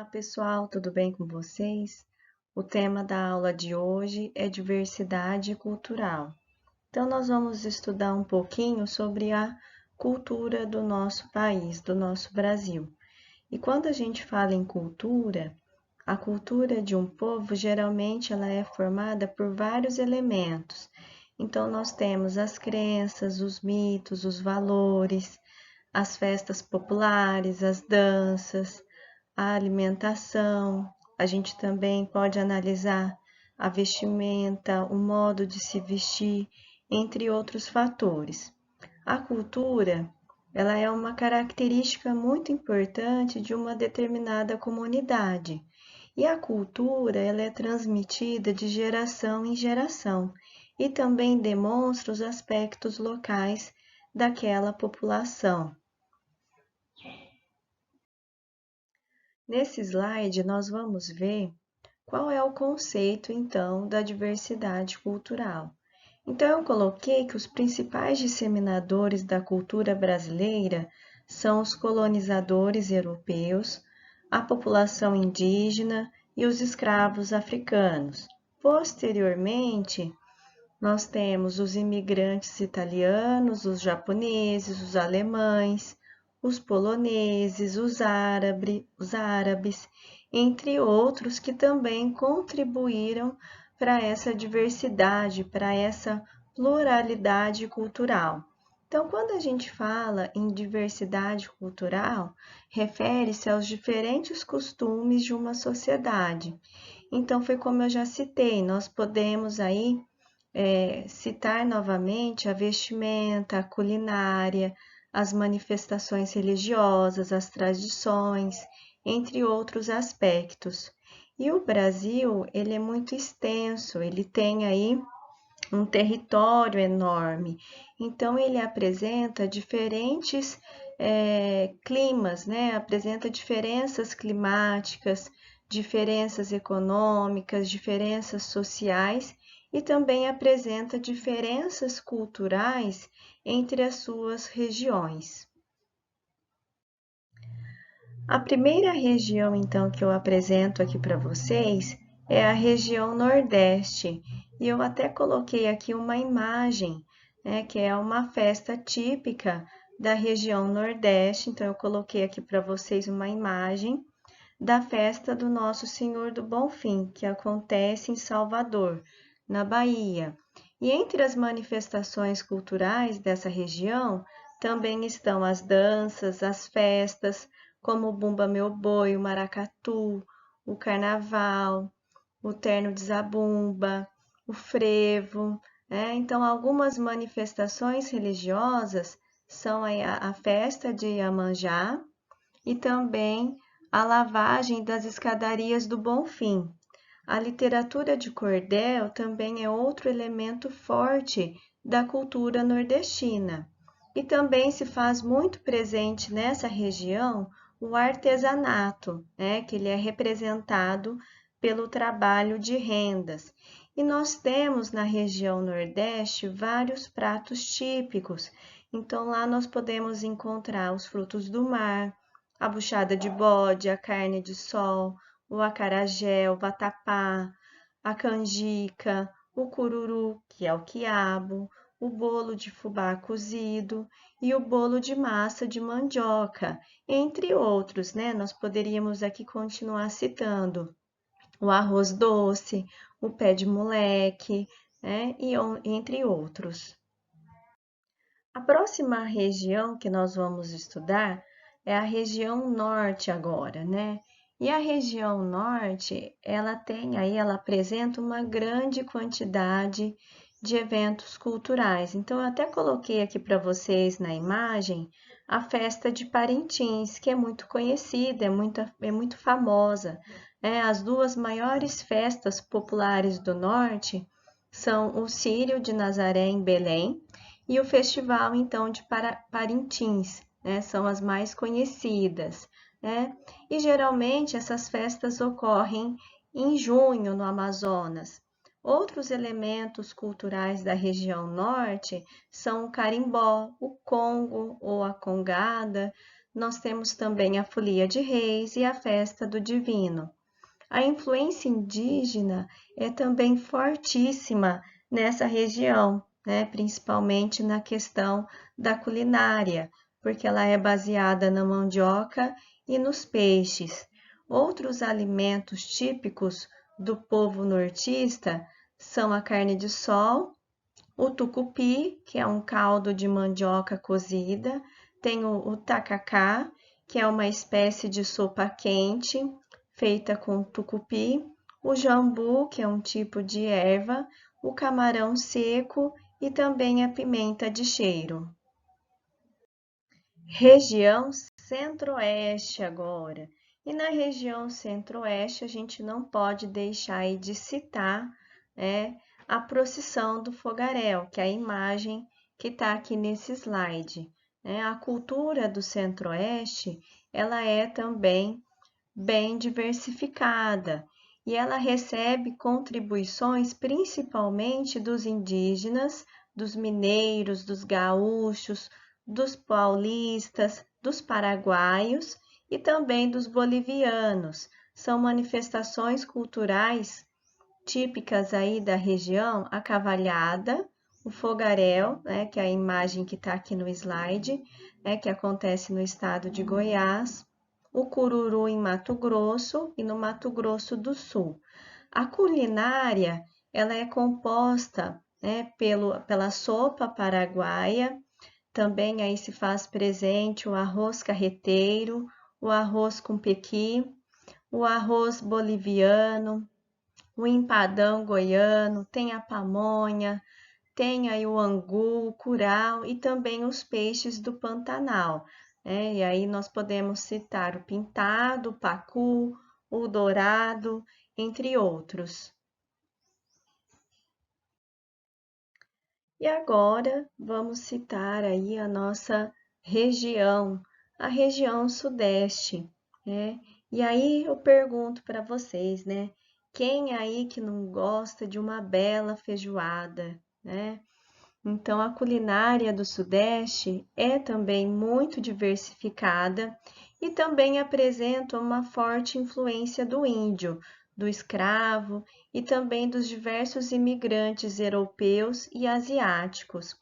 Olá, pessoal, tudo bem com vocês? O tema da aula de hoje é diversidade cultural. Então, nós vamos estudar um pouquinho sobre a cultura do nosso país, do nosso Brasil. E quando a gente fala em cultura, a cultura de um povo geralmente ela é formada por vários elementos. Então, nós temos as crenças, os mitos, os valores, as festas populares, as danças, a alimentação. A gente também pode analisar a vestimenta, o modo de se vestir, entre outros fatores. A cultura, ela é uma característica muito importante de uma determinada comunidade. E a cultura, ela é transmitida de geração em geração e também demonstra os aspectos locais daquela população. Nesse slide, nós vamos ver qual é o conceito, então, da diversidade cultural. Então, eu coloquei que os principais disseminadores da cultura brasileira são os colonizadores europeus, a população indígena e os escravos africanos. Posteriormente, nós temos os imigrantes italianos, os japoneses, os alemães, os poloneses, os árabes, entre outros que também contribuíram para essa diversidade, para essa pluralidade cultural. Então, quando a gente fala em diversidade cultural, refere-se aos diferentes costumes de uma sociedade. Então, foi como eu já citei, nós podemos aí citar novamente a vestimenta, a culinária, as manifestações religiosas, as tradições, entre outros aspectos. E o Brasil, ele é muito extenso, ele tem aí um território enorme, então ele apresenta diferentes climas, né? Apresenta diferenças climáticas, diferenças econômicas, diferenças sociais e também apresenta diferenças culturais entre as suas regiões. A primeira região, então, que eu apresento aqui para vocês é a região Nordeste. E eu até coloquei aqui uma imagem, né, que é uma festa típica da região Nordeste. Então, eu coloquei aqui para vocês uma imagem da festa do Nosso Senhor do Bonfim, que acontece em Salvador, na Bahia. E entre as manifestações culturais dessa região também estão as danças, as festas, como o Bumba Meu Boi, o maracatu, o carnaval, o terno de zabumba, o frevo, né? Então, algumas manifestações religiosas são a festa de Iemanjá e também a lavagem das escadarias do Bonfim. A literatura de cordel também é outro elemento forte da cultura nordestina. E também se faz muito presente nessa região o artesanato, né, que ele é representado pelo trabalho de rendas. E nós temos na região Nordeste vários pratos típicos. Então lá nós podemos encontrar os frutos do mar, a buchada de bode, a carne de sol, o acarajé, o vatapá, a canjica, o cururu, que é o quiabo, o bolo de fubá cozido e o bolo de massa de mandioca, entre outros, né? Nós poderíamos aqui continuar citando o arroz doce, o pé de moleque, né? E entre outros. A próxima região que nós vamos estudar é a região norte agora, né? E a região norte, ela apresenta uma grande quantidade de eventos culturais. Então, eu até coloquei aqui para vocês na imagem a festa de Parintins, que é muito conhecida, é muito famosa. As duas maiores festas populares do norte são o Círio de Nazaré em Belém e o Festival, então, de Parintins, né? São as mais conhecidas, né? E geralmente essas festas ocorrem em junho no Amazonas. Outros elementos culturais da região norte são o carimbó, o congo ou a congada, nós temos também a Folia de Reis e a Festa do Divino. A influência indígena é também fortíssima nessa região, né? Principalmente na questão da culinária, porque ela é baseada na mandioca e nos peixes. Outros alimentos típicos do povo nortista são a carne de sol, o tucupi, que é um caldo de mandioca cozida, tem o tacacá, que é uma espécie de sopa quente feita com tucupi, o jambu, que é um tipo de erva, o camarão seco e também a pimenta de cheiro. Região Centro-Oeste agora. E na região Centro-Oeste a gente não pode deixar aí de citar, né, a procissão do fogaréu, que é a imagem que está aqui nesse slide. Né? A cultura do Centro-Oeste, ela é também bem diversificada e ela recebe contribuições principalmente dos indígenas, dos mineiros, dos gaúchos, dos paulistas, dos paraguaios e também dos bolivianos. São manifestações culturais típicas aí da região, a cavalhada, o fogaréu, né, que é a imagem que está aqui no slide, né, que acontece no estado de Goiás, o cururu em Mato Grosso e no Mato Grosso do Sul. A culinária, ela é composta, né, pela sopa paraguaia, também aí se faz presente o arroz carreteiro, o arroz com pequi, o arroz boliviano, o empadão goiano, tem a pamonha, tem aí o angu, o curau e também os peixes do Pantanal. Né? E aí nós podemos citar o pintado, o pacu, o dourado, entre outros. E agora vamos citar aí a nossa região, a região Sudeste, né? E aí eu pergunto para vocês, né? Quem aí que não gosta de uma bela feijoada, né? Então, a culinária do Sudeste é também muito diversificada e também apresenta uma forte influência do índio, do escravo e também dos diversos imigrantes europeus e asiáticos.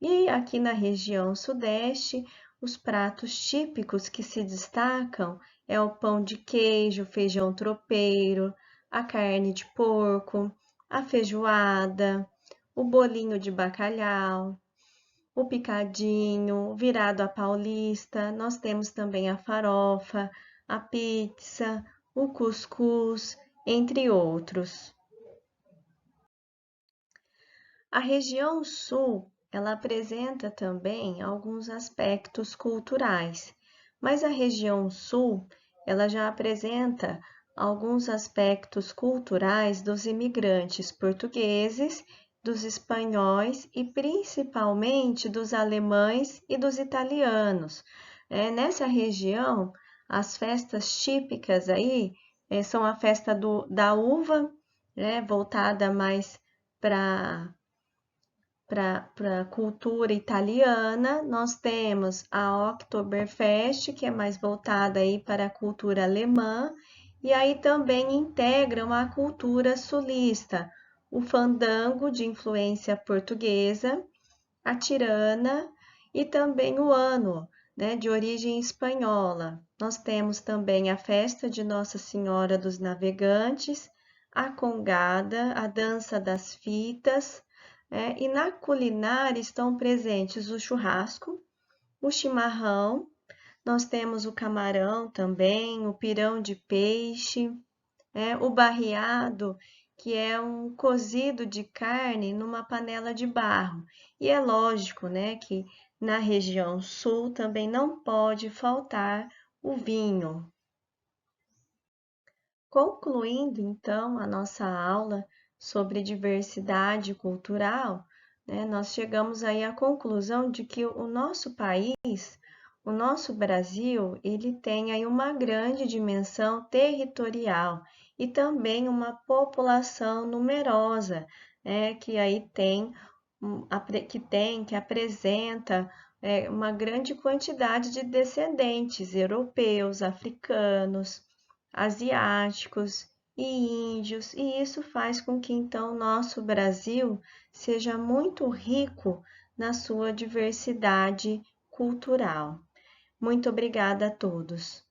E aqui na região Sudeste, os pratos típicos que se destacam é o pão de queijo, feijão tropeiro, a carne de porco, a feijoada, o bolinho de bacalhau, o picadinho, virado à paulista. Nós temos também a farofa, a pizza, o cuscuz, entre outros. A região sul, ela apresenta também alguns aspectos culturais, mas a região sul, ela já apresenta alguns aspectos culturais dos imigrantes portugueses, dos espanhóis e principalmente dos alemães e dos italianos. Nessa região, as festas típicas aí são a festa da uva, voltada mais para a cultura italiana, nós temos a Oktoberfest, que é mais voltada aí para a cultura alemã, e aí também integram a cultura sulista, o fandango de influência portuguesa, a tirana e também o ano, né, de origem espanhola. Nós temos também a festa de Nossa Senhora dos Navegantes, a congada, a dança das fitas, e na culinária estão presentes o churrasco, o chimarrão, nós temos o camarão também, o pirão de peixe, o barreado, que é um cozido de carne numa panela de barro. E é lógico, né, que na região sul também não pode faltar o vinho. Concluindo, então, a nossa aula sobre diversidade cultural, né, nós chegamos aí à conclusão de que o nosso país, o nosso Brasil, ele tem aí uma grande dimensão territorial e também uma população numerosa, né, que aí que apresenta uma grande quantidade de descendentes europeus, africanos, asiáticos e índios, e isso faz com que então nosso Brasil seja muito rico na sua diversidade cultural. Muito obrigada a todos.